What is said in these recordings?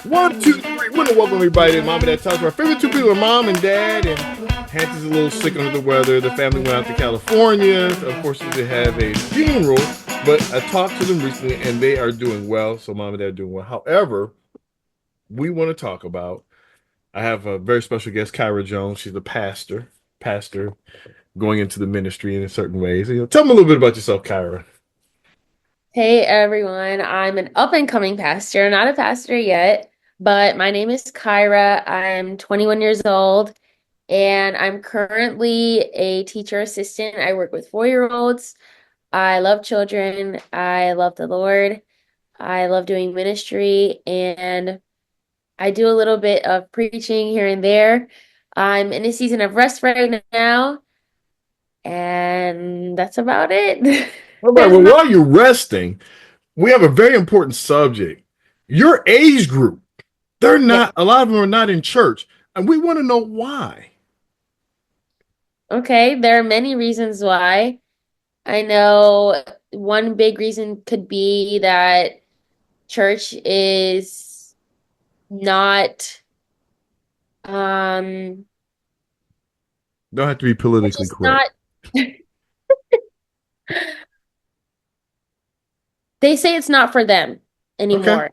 One, two, three. Want to welcome everybody to Mom and Dad Talks. Our favorite two people are Mom and Dad, and Hans is a little sick under the weather. The family went out to California. Of course, they have a funeral, but I talked to them recently, and they are doing well. So Mom and Dad are doing well. However, we want to talk about. I have a very special guest, Kyra Jones. She's a pastor going into the ministry in certain ways. Tell me a little bit about yourself, Kyra. Hey everyone, I'm an up and coming pastor, not a pastor yet, but my name is Kyra. I'm 21 years old and I'm currently a teacher assistant. I work with 4-year-olds. I love children. I love the Lord. I love doing ministry and I do a little bit of preaching here and there. I'm in a season of rest right now, and that's about it. All right. There's Well, not while you're resting, we have a very important subject. Your age group. They're Yeah. not, a lot of them are not in church. And we want to know why. Okay, there are many reasons why. I know one big reason could be that church is not um Don't have to be it's politically just correct. not they say it's not for them Okay. anymore.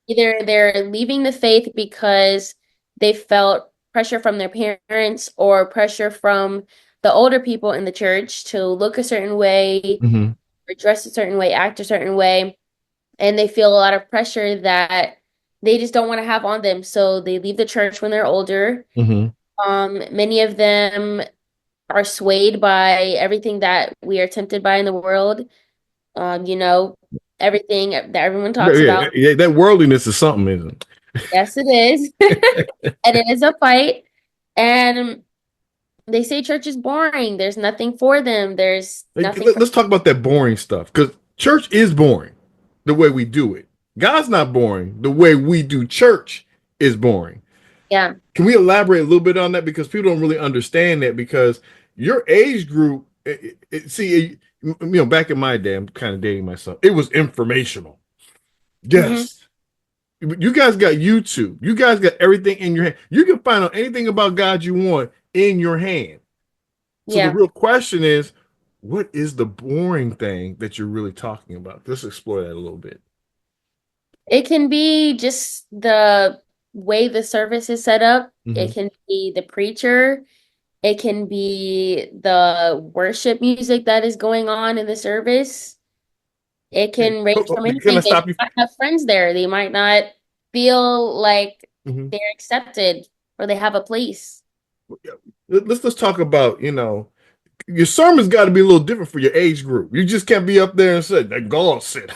Either they're leaving the faith because they felt pressure from their parents or pressure from the older people in the church to look a certain way Hmm. or dress a certain way, act a certain way, and they feel a lot of pressure that they just don't want to have on them. So they leave the church when they're older. Hmm. Many of them are swayed by everything that we are tempted by in the world. You know, everything that everyone talks Yeah, about. yeah, that worldliness is something, isn't Yes, it is. it? And it is a fight. And they say church is boring. There's nothing for them. There's Like, nothing for, let's talk about that boring stuff because church is boring the way we do it. God's not boring. The way we do church is boring. yeah. Can we elaborate a little bit on that because people don't really understand that because your age group, back in my day, I'm kind of dating myself. It was informational. Hmm. Yes. You guys got YouTube. You guys got everything in your hand. You can find out anything about God you want in your hand. So the Yeah. real question is, what is the boring thing that you're really talking about? Let's explore that a little bit. It can be just the way the service is set up. Hmm. It can be the preacher. It can be the worship music that is going on in the service. It can range from Can I anything. They stop might you? not have friends there. They might not feel like Mhm. they're accepted or they have a place. Let's talk about your sermon's got to be a little different for your age group. You just can't be up there and say that God said.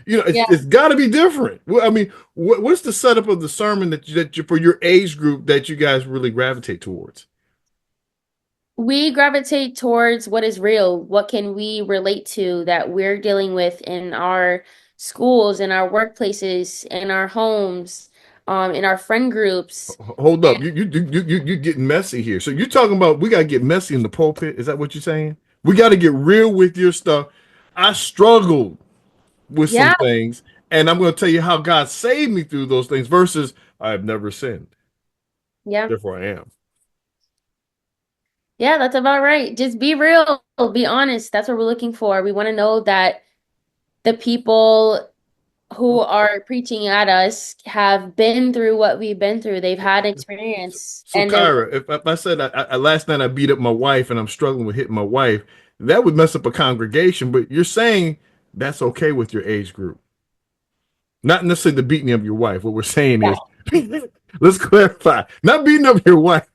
Yeah. It's got to be different. Well, I mean, what's the setup of the sermon for your age group that you guys really gravitate towards? We gravitate towards what is real. What can we relate to that we're dealing with in our schools, in our workplaces, in our homes, in our friend groups. Hold up, you getting messy here. So you're talking about we got to get messy in the pulpit? Is that what you're saying? We got to get real with your stuff. I struggled with some Yeah, things, and I'm going to tell you how God saved me through those things. Versus I have never sinned, yeah, therefore I am. yeah, that's about right. Just be real, be honest. That's what we're looking for. We want to know that the people who are preaching at us have been through what we've been through. They've had experience So and they're, Kyra, if I said last night I beat up my wife and I'm struggling with hitting my wife, that would mess up a congregation. But you're saying that's okay with your age group, not necessarily the beating of your wife. What we're saying yeah, is, let's clarify, not beating up your wife,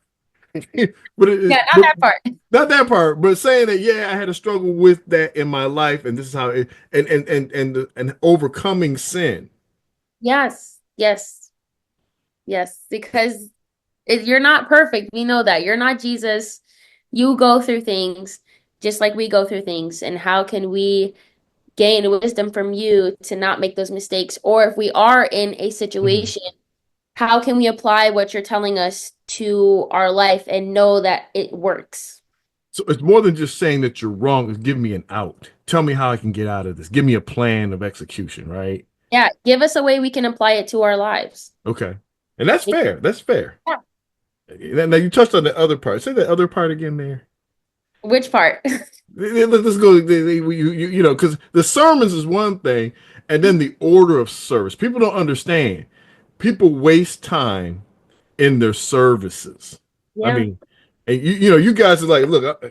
but yeah, not but that part. not that part, but saying that yeah, I had a struggle with that in my life, and this is how it and overcoming sin. Yes, yes, yes, because you're not perfect. We know that. You're not Jesus. You go through things just like we go through things. And how can we gain wisdom from you to not make those mistakes? Or if we are in a Mhm. situation, how can we apply what you're telling us to our life and know that it works? So it's more than just saying that you're wrong. It's give me an out. Tell me how I can get out of this. Give me a plan of execution, right? Yeah, give us a way we can apply it to our lives. Okay. And that's Make- fair. That's fair. yeah. Now you touched on the other part. Say the other part again there. Which part? Let's go. Because the sermons is one thing, and then the order of service. People don't understand. People waste time in their services. I Yeah. mean, and you guys are like, look,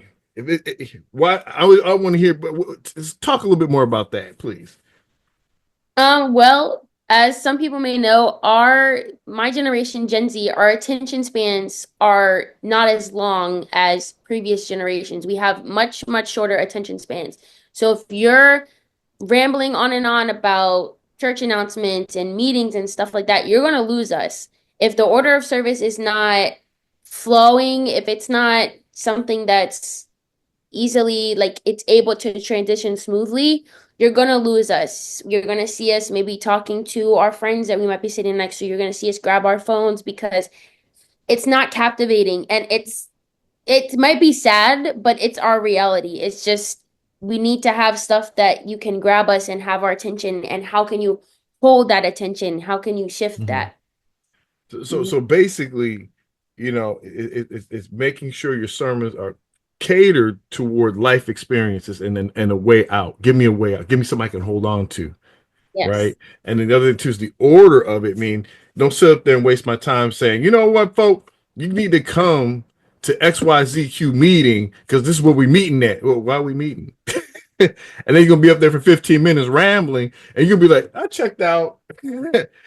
why I want to hear, but let's talk a little bit more about that, please. Well, as some people may know, my generation, Gen Z, our attention spans are not as long as previous generations. We have much, much shorter attention spans. So if you're rambling on and on about church announcements and meetings and stuff like that, you're going to lose us. If the order of service is not flowing, if it's not something that's easily like it's able to transition smoothly, you're gonna lose us. You're gonna see us maybe talking to our friends that we might be sitting next to. You're gonna see us grab our phones because it's not captivating and it might be sad, but it's our reality. It's just we need to have stuff that you can grab us and have our attention. And how can you hold that attention? How can you shift Mhm. that? So basically, it's making sure your sermons are catered toward life experiences and a way out. Give me a way out. Give me something I can hold on to, Yes. right? And then the other thing too is the order of it. I mean, don't sit up there and waste my time saying, you know what, folk, you need to come to XYZQ meeting because this is where we meeting at. Well, why are we meeting? And then you're gonna be up there for 15 minutes rambling, and you'll be like, I checked out.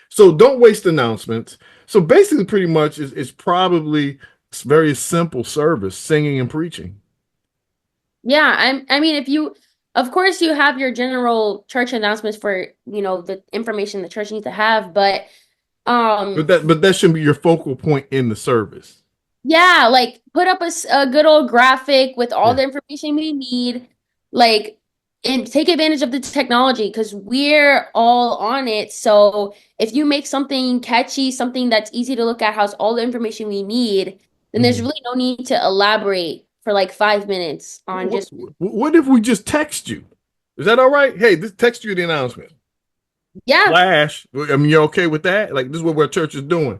So don't waste announcements. So basically, pretty much is probably very simple service, singing and preaching. Yeah, I mean, if you, of course, you have your general church announcements for, the information the church needs to have, but But um, that shouldn't be your focal point in the service. yeah, like put up a good old graphic with all Yeah. the information we need, like, and take advantage of the technology because we're all on it. So if you make something catchy, something that's easy to look at, has all the information we need, then there's Mhm. really no need to elaborate for like 5 minutes on What, just, what if we just text you? Is that all right? Hey, this text you the announcement. yeah, Flash. I mean, you're okay with that? Like this is what our church is doing.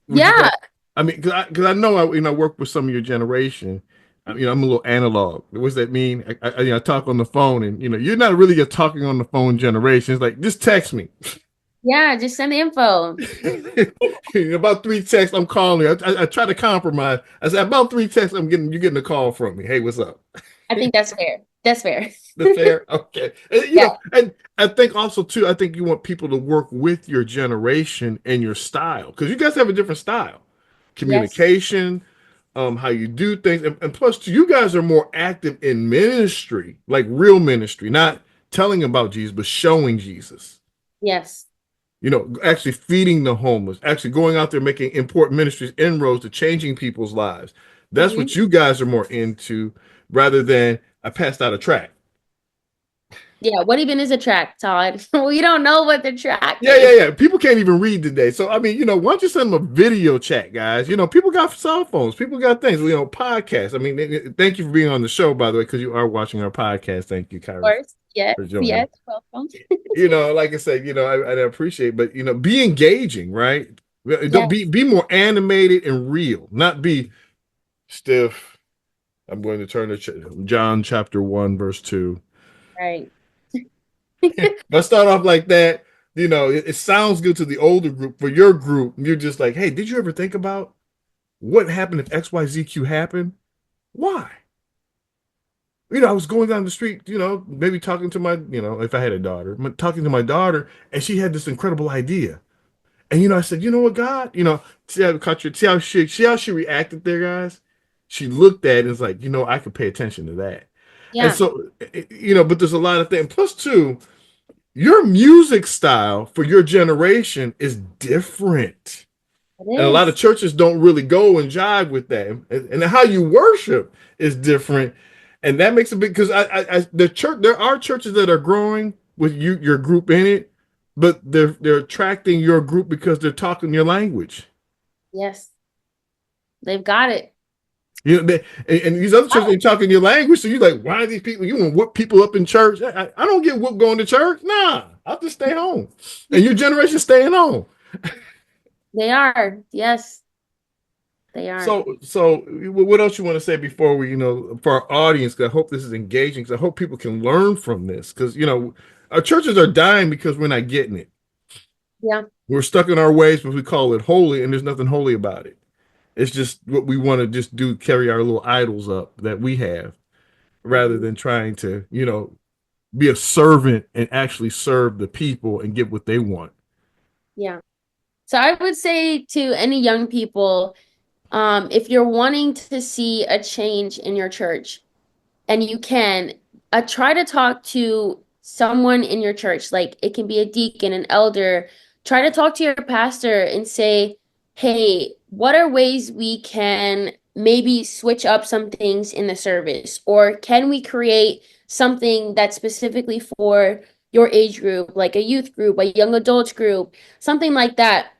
Would you yeah, like? I mean, because I know I work with some of your generation. I'm a little analog. What does that mean? I talk on the phone, and you're not really a talking on the phone generation. It's like just text me. yeah, just send the info. About three texts, I'm calling you. I try to compromise. I said about three texts, you're getting a call from me. Hey, what's up? I think that's fair. That's fair. That's fair. Okay. Yeah. And I think also too, I think you want people to work with your generation and your style because you guys have a different style, Yes. communication, how you do things, and plus, too, you guys are more active in ministry, like real ministry, not telling about Jesus, but showing Jesus. Yes. Actually feeding the homeless, actually going out there making important ministries, inroads to changing people's lives. That's Hmm. what you guys are more into rather than I passed out a track. Yeah. What even is a track, Todd? We don't know what the track Yeah, yeah, is. yeah. People can't even read today. So, I mean, why don't you send them a video chat, guys? People got cell phones, people got things, podcasts. I mean, thank you for being on the show, by the way, because you are watching our podcast. Thank you, Of Kyra, course. Yes. for joining. Yes. Welcome. Like I said, I appreciate, but be engaging, right? Don't Yes. be more animated and real, not be stiff. I'm going to turn to John chapter 1, verse 2. Right. If I start off like that, it sounds good to the older group. For your group, you're just like, hey, did you ever think about what happened if XYZQ happened? Why? I was going down the street, maybe talking to my, if I had a daughter, talking to my daughter, and she had this incredible idea. And I said, you know what, God, see how she reacted there, guys. She looked at it and was like, I could pay attention to that. And Yeah. so, but there's a lot of things. Plus, two, your music style for your generation is different. It And a lot of is. churches don't really go and jive with that. And how you worship is different. And that makes a big because the church there are churches that are growing with your group in it, but they're attracting your group because they're talking your language. Yes. They've got it. And these other churches ain't talking your language, so you're like, why are these people? You want to whip people up in church? I don't get whooped going to church. Nah, I'll just stay home. And your generation staying home. They are. Yes, they are. So what else you want to say before we, for our audience? 'Cause I hope this is engaging. Because I hope people can learn from this. Because our churches are dying because we're not getting it. Yeah. We're stuck in our ways, but we call it holy, and there's nothing holy about it. It's just what we want to just do, carry our little idols up that we have, rather Mhm. than trying to, be a servant and actually serve the people and get what they want. Yeah. So I would say to any young people, if you're wanting to see a change in your church, and you can try to talk to someone in your church, like it can be a deacon, an elder. Try to talk to your pastor and say, hey, what are ways we can maybe switch up some things in the service, or can we create something that's specifically for your age group, like a youth group, a young adults group, something like that.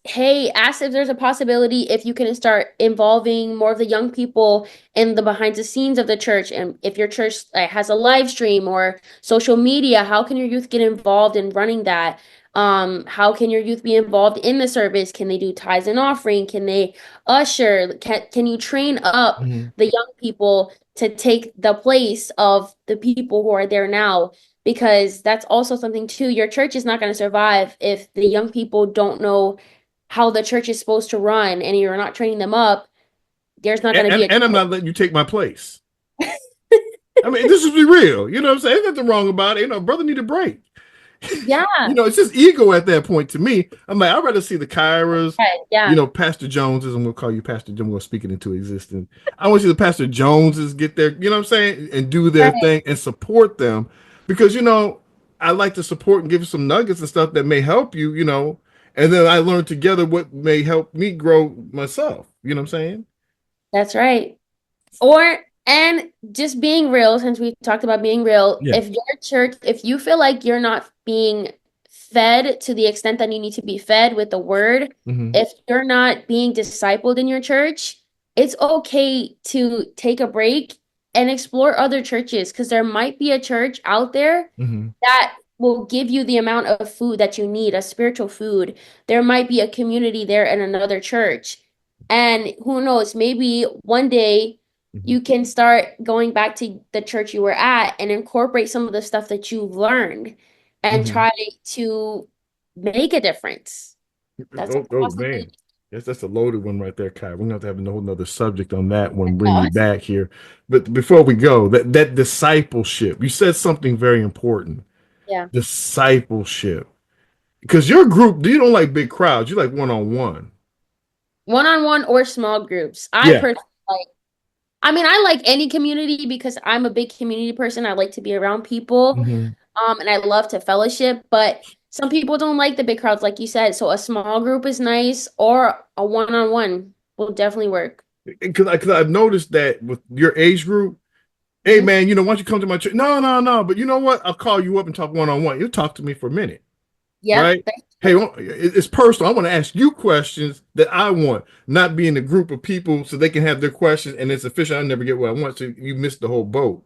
Hey, ask if there's a possibility if you can start involving more of the young people in the behind the scenes of the church. And if your church has a live stream or social media, how can your youth get involved in running that? How can your youth be involved in the service? Can they do tithes and offering? Can they usher? Can you train up Mhm. the young people to take the place of the people who are there now? Because that's also something too. Your church is not going to survive if the young people don't know how the church is supposed to run and you're not training them up. There's not And, going to be and, a and I'm not letting you take my place. I mean, this is be real. You know what I'm saying? There's nothing wrong about it. Brother need a break. yeah. It's just ego at that point to me. I'm like, I'd rather see the Kyras, Okay, yeah. Pastor Joneses, and we'll call you Pastor Jones. We'll speak it into existence. I want to see the Pastor Joneses get there, you know what I'm saying, and do their Right. thing and support them because, I like to support and give you some nuggets and stuff that may help you, and then I learn together what may help me grow myself. You know what I'm saying? That's right. Or, and just being real, since we talked about being real, Yeah. if your church, if you feel like you're not being fed to the extent that you need to be fed with the word, Hmm. if you're not being discipled in your church, it's okay to take a break and explore other churches because there might be a church out there Hmm. that will give you the amount of food that you need, a spiritual food. There might be a community there in another church. And who knows, maybe one day Hmm. you can start going back to the church you were at and incorporate some of the stuff that you've learned and Hmm. try to make a difference. That's a Oh possibility. man. Yes, that's a loaded one right there, Kai. We're gonna have to have a whole nother subject on that one, bring you Oh, back here. But before we go, that discipleship, you said something very important. yeah. Discipleship. Because your group, you don't like big crowds, you like one-on-one. One-on-one or small groups. I Yeah. personally like, I mean, I like any community because I'm a big community person. I like to be around people. Hmm. And I love to fellowship, but some people don't like the big crowds, like you said. So a small group is nice, or a one-on-one will definitely work. Because I've noticed that with your age group, hey Hmm. man, why don't you come to my church? No, no, no. But you know what? I'll call you up and talk one-on-one. You'll talk to me for a minute. Yep, Right? that's Hey, true. it's personal. I want to ask you questions that I want, not be in a group of people so they can have their questions and it's official. I never get what I want. So you missed the whole boat.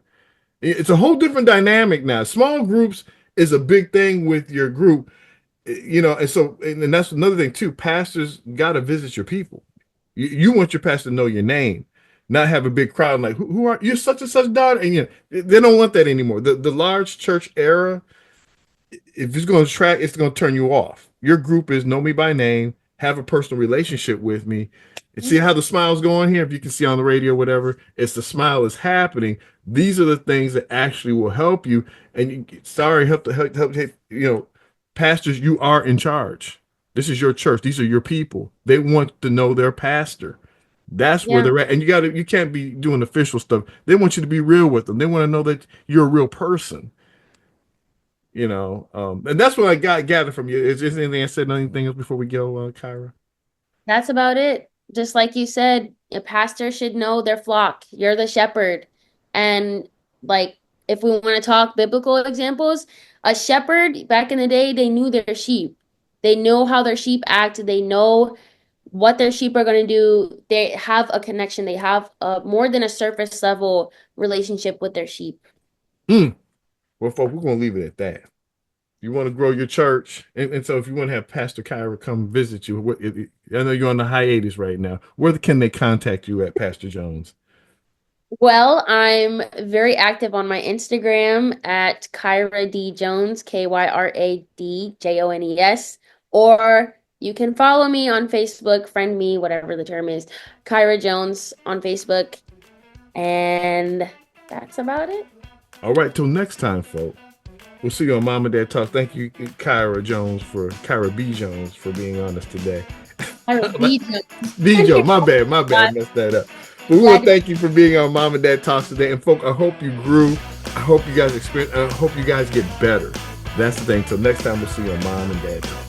It's a whole different dynamic now. Small groups is a big thing with your group, and so, and that's another thing too. Pastors got to visit your people. You want your pastor to know your name, not have a big crowd like, who are you, such and such daughter? And they don't want that anymore. The large church era, if it's going to track, it's going to turn you off. Your group is know me by name, have a personal relationship with me, and see how the smile's going here. If you can see on the radio, whatever, it's the smile is happening. These are the things that actually will help you. And sorry, help, pastors, you are in charge. This is your church. These are your people. They want to know their pastor. That's where Yeah, they're at. And you can't be doing official stuff. They want you to be real with them. They want to know that you're a real person. And that's what I got gathered from you. Is there anything I said? Anything else before we go, Kyra? that's about it. Just like you said, a pastor should know their flock. You're the shepherd. And like, if we want to talk biblical examples, a shepherd back in the day, they knew their sheep. They know how their sheep act. They know what their sheep are going to do. They have a connection. They have more than a surface level relationship with their sheep. Mm. Well, folks, we're gonna leave it at that. You want to grow your church, and so if you want to have Pastor Kyra come visit you, I know you're on the hiatus right now. Where can they contact you at, Pastor Jones? Well, I'm very active on my Instagram at Kyra D Jones, KYRADJONES, or you can follow me on Facebook, friend me, whatever the term is, Kyra Jones on Facebook, and that's about it. All right, till next time, folks. We'll see you on Mom and Dad Talk. Thank you, Kyra B. Jones, for being on us today. Kyra D Jones. B. Joe, my bad, I messed that up. But we want to thank you for being on Mom and Dad Talks today. And folk, I hope you grew. I hope you guys experience. I hope you guys get better. That's the thing. Till next time, we'll see you on Mom and Dad Talk.